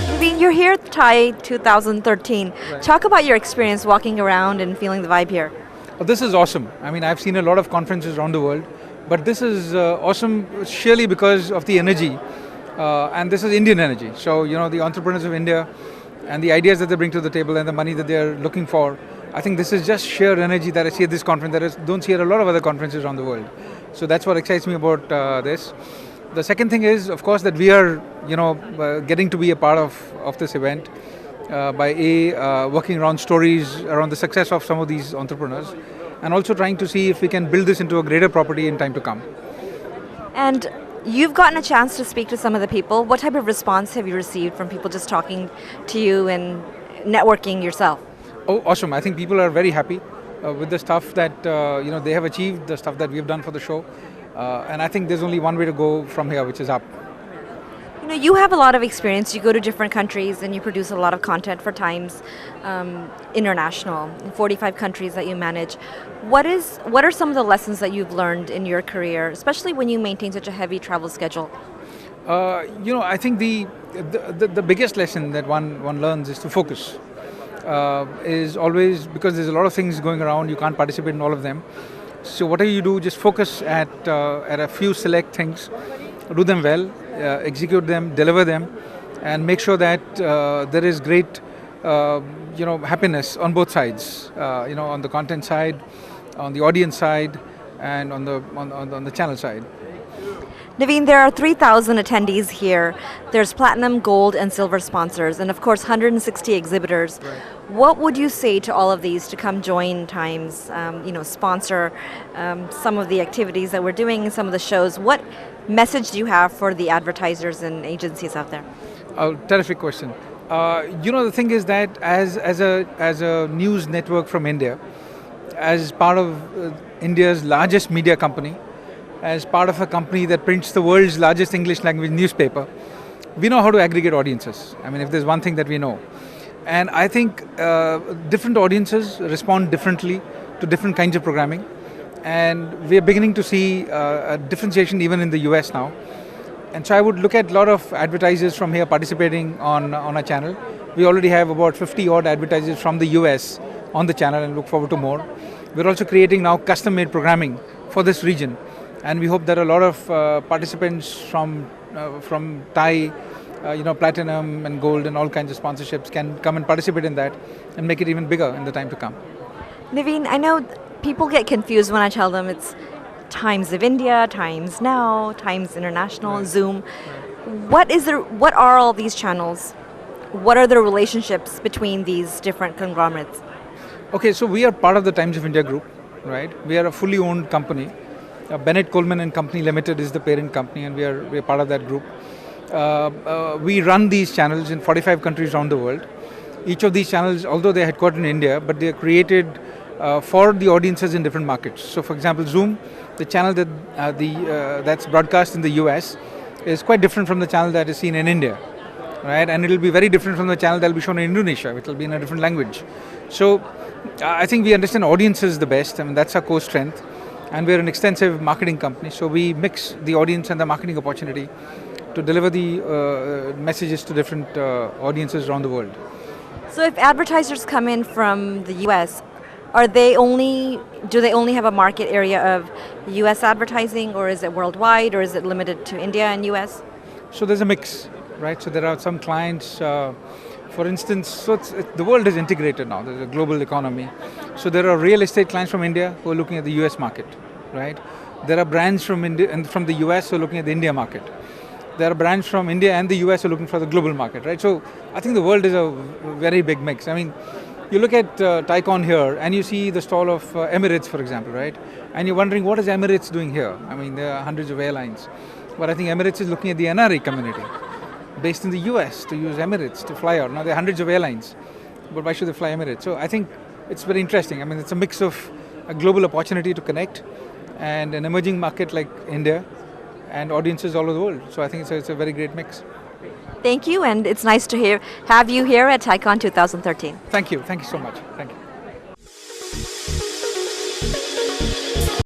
Naveen, you're here at TIE 2013. Right. Talk about your experience walking around and feeling the vibe here. Well, this is awesome. I mean, I've seen a lot of conferences around the world, but this is awesome surely because of the energy, and this is Indian energy. So, the entrepreneurs of India and the ideas that they bring to the table and the money that they're looking for, I think this is just sheer energy that I see at this conference that I don't see at a lot of other conferences around the world. So that's what excites me about this. The second thing is, of course, that we are, getting to be a part of this event by working around stories around the success of some of these entrepreneurs, and also trying to see if we can build this into a greater property in time to come. And you've gotten a chance to speak to some of the people. What type of response have you received from people just talking to you and networking yourself? Oh, awesome! I think people are very happy with the stuff that they have achieved, the stuff that we've done for the show, and I think there's only one way to go from here, which is up. You have a lot of experience. You go to different countries and you produce a lot of content for Times International, in 45 countries that you manage. What are some of the lessons that you've learned in your career, especially when you maintain such a heavy travel schedule? I think the biggest lesson that one learns is to focus. Is always, because there's a lot of things going around, you can't participate in all of them. So whatever you do, just focus at a few select things, do them well, execute them, deliver them, and make sure that there is great happiness on both sides. On the content side, on the audience side, and on the channel side. Naveen, there are 3,000 attendees here. There's platinum, gold, and silver sponsors, and of course 160 exhibitors. Right. What would you say to all of these to come join Times, sponsor some of the activities that we're doing, some of the shows? What message do you have for the advertisers and agencies out there? Oh, terrific question. The thing is that as a news network from India, as part of India's largest media company, as part of a company that prints the world's largest English language newspaper, we know how to aggregate audiences. I mean, if there's one thing that we know. And I think different audiences respond differently to different kinds of programming. And we are beginning to see a differentiation even in the US now. And so I would look at a lot of advertisers from here participating on our channel. We already have about 50 odd advertisers from the US on the channel and look forward to more. We're also creating now custom-made programming for this region. And we hope that a lot of participants from TiE, platinum and gold and all kinds of sponsorships can come and participate in that and make it even bigger in the time to come. Naveen, I know people get confused when I tell them it's Times of India, Times Now, Times International, Right. Zoom. What are all these channels? What are the relationships between these different conglomerates? Okay, so we are part of the Times of India group, right? We are a fully owned company. Bennett Coleman and Company Limited is the parent company, and we are part of that group. We run these channels in 45 countries around the world. Each of these channels, although they're headquartered in India, but they are created for the audiences in different markets. So, for example, Zoom, the channel that's broadcast in the US, is quite different from the channel that is seen in India, right? And it'll be very different from the channel that will be shown in Indonesia, which will be in a different language. So, I think we understand audiences the best. I mean, that's our core strength. And we're an extensive marketing company, so we mix the audience and the marketing opportunity to deliver the messages to different audiences around the world. So if advertisers come in from the US, do they only have a market area of US advertising, or is it worldwide, or is it limited to India and US? So there's a mix, right? So there are some clients, for instance, the world is integrated now, there's a global economy. So there are real estate clients from India who are looking at the US market, right? There are brands from India and from the US who are looking at the India market. There are brands from India and the US who are looking for the global market, right? So I think the world is a very big mix. I mean, you look at TiEcon here and you see the stall of Emirates, for example, right? And you're wondering, what is Emirates doing here? I mean, there are hundreds of airlines. But I think Emirates is looking at the NRA community based in the US to use Emirates to fly out. Now there are hundreds of airlines, but why should they fly Emirates? So I think it's very interesting. I mean, it's a mix of a global opportunity to connect and an emerging market like India and audiences all over the world. So I think it's a very great mix. Thank you, and it's nice to have you here at TiEcon 2013. Thank you so much. Thank you.